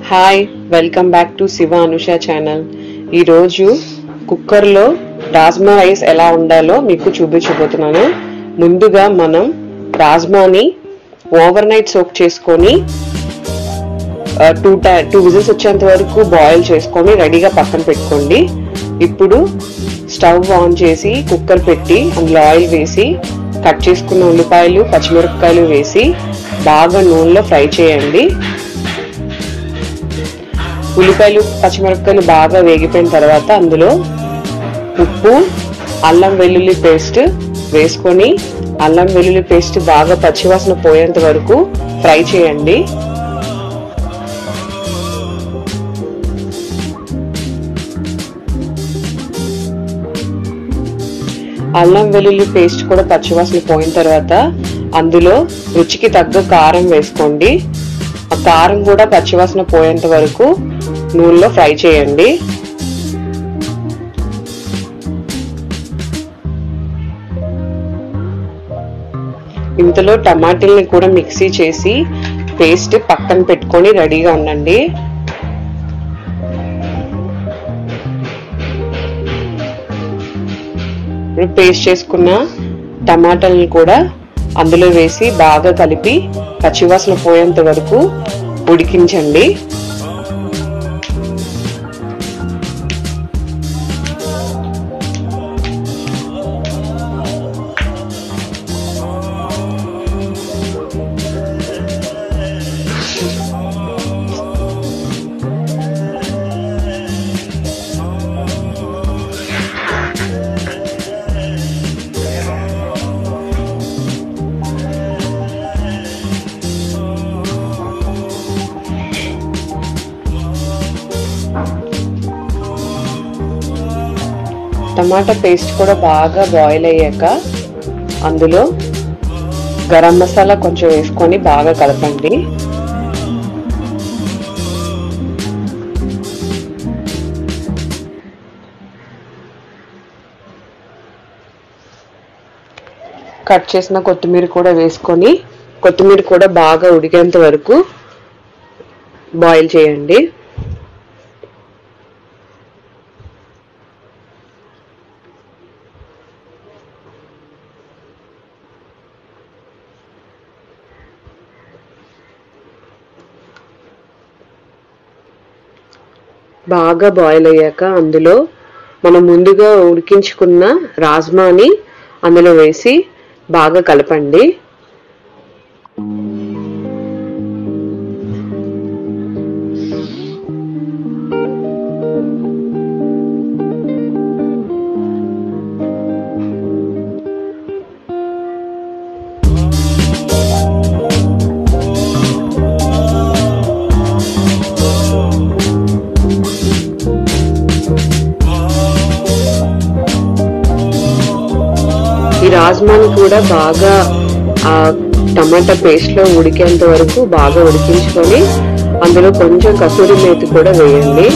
Hi welcome back to Shiva Anusha channel. ఈరోజు కుక్కర్లో rajma rice ఎలా ఉండాలో మీకు చూపించబోతున్నాను. ముందుగా మనం రాజ్మాని ఓవర్ నైట్ సోక్ చేసుకొని 2 విజిల్స్ వచ్చేంత వరకు బాయిల్ చేసుకొని రెడీగా పక్కన పెట్టుకోండి. ఇప్పుడు స్టవ్ ఆన్ చేసి కుక్కర్ పెట్టి అందులో ఆయిల్ వేసి కట్ చేసుకున్న ఉల్లిపాయలు పచ్చిమిరపకాయలు వేసి బాగా నూనెలో ఫ్రై చేయండి. ఉల్లిపాయలు పచ్చిమిరపకాయలు బాగా వేగిపోయిన తర్వాత అందులో ఉప్పు అల్లం వెల్లుల్లి పేస్ట్ వేసుకొని అల్లం వెల్లుల్లి పేస్ట్ బాగా పచ్చివాసన పోయేంత వరకు ఫ్రై చేయండి. అల్లం వెల్లుల్లి పేస్ట్ కూడా పచ్చివాసన పోయిన తర్వాత అందులో రుచికి తగ్గ కారం వేసుకోండి. ఆ కారం కూడా పచ్చివాసన పోయేంత వరకు నూనెలో ఫ్రై చేయండి. ఇంతలో టమాటాలని కూడా మిక్సీ చేసి పేస్ట్ పక్కన పెట్టుకొని రెడీగా ఉండండి. పేస్ట్ చేసుకున్న టమాటాలను కూడా అందులో వేసి బాగా కలిపి పచ్చివాసన పోయేంత వరకు ఉడికించండి. టమాటా పేస్ట్ కూడా బాగా బాయిల్ అయ్యాక అందులో గరం మసాలా కొంచెం వేసుకొని బాగా కలపండి. కట్ చేసిన కొత్తిమీర కూడా వేసుకొని కొత్తిమీర కూడా బాగా ఉడికేంత వరకు బాయిల్ చేయండి. బాగా బాయిల్ అయ్యాక అందులో మనం ముందుగా ఉడికించుకున్న రాజ్మాని అందులో వేసి బాగా కలపండి. ఈ రాజ్మాని కూడా బాగా ఆ టమాటా పేస్ట్ లో ఉడికేంత వరకు బాగా ఉడికించుకొని అందులో కొంచెం కసూరి మేతి కూడా వేయండి.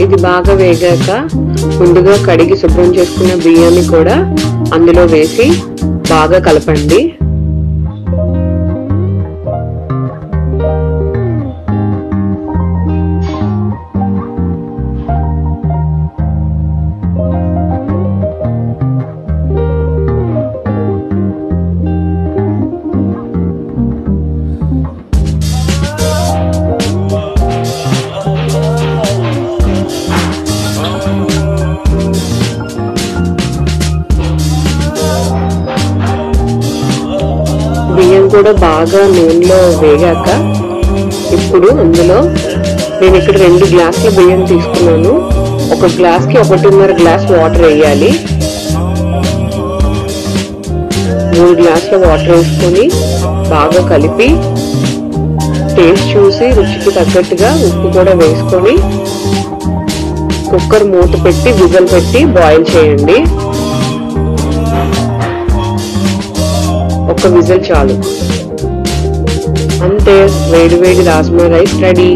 ఇది బాగా వేగాక ముందుగా కడిగి శుభ్రం చేసుకున్న బియ్యాన్ని కూడా అందులో వేసి బాగా కలపండి. బియ్యం కూడా బాగా నూనెలో వేగాక ఇప్పుడు అందులో నేను ఇక్కడ 2 గ్లాసుల బియ్యం తీసుకున్నాను. ఒక గ్లాస్కి 1.5 గ్లాస్ వాటర్ వేయాలి. 3 గ్లాసుల వాటర్ వేసుకొని బాగా కలిపి టేస్ట్ చూసి రుచికి తగ్గట్టుగా ఉప్పు కూడా వేసుకొని కుక్కర్ మూత పెట్టి విజిల్ పెట్టి బాయిల్ చేయండి. ఒక్క విజిల్ చాలు. అంతే, వేడి వేడి రాజ్మా రైస్ రెడీ.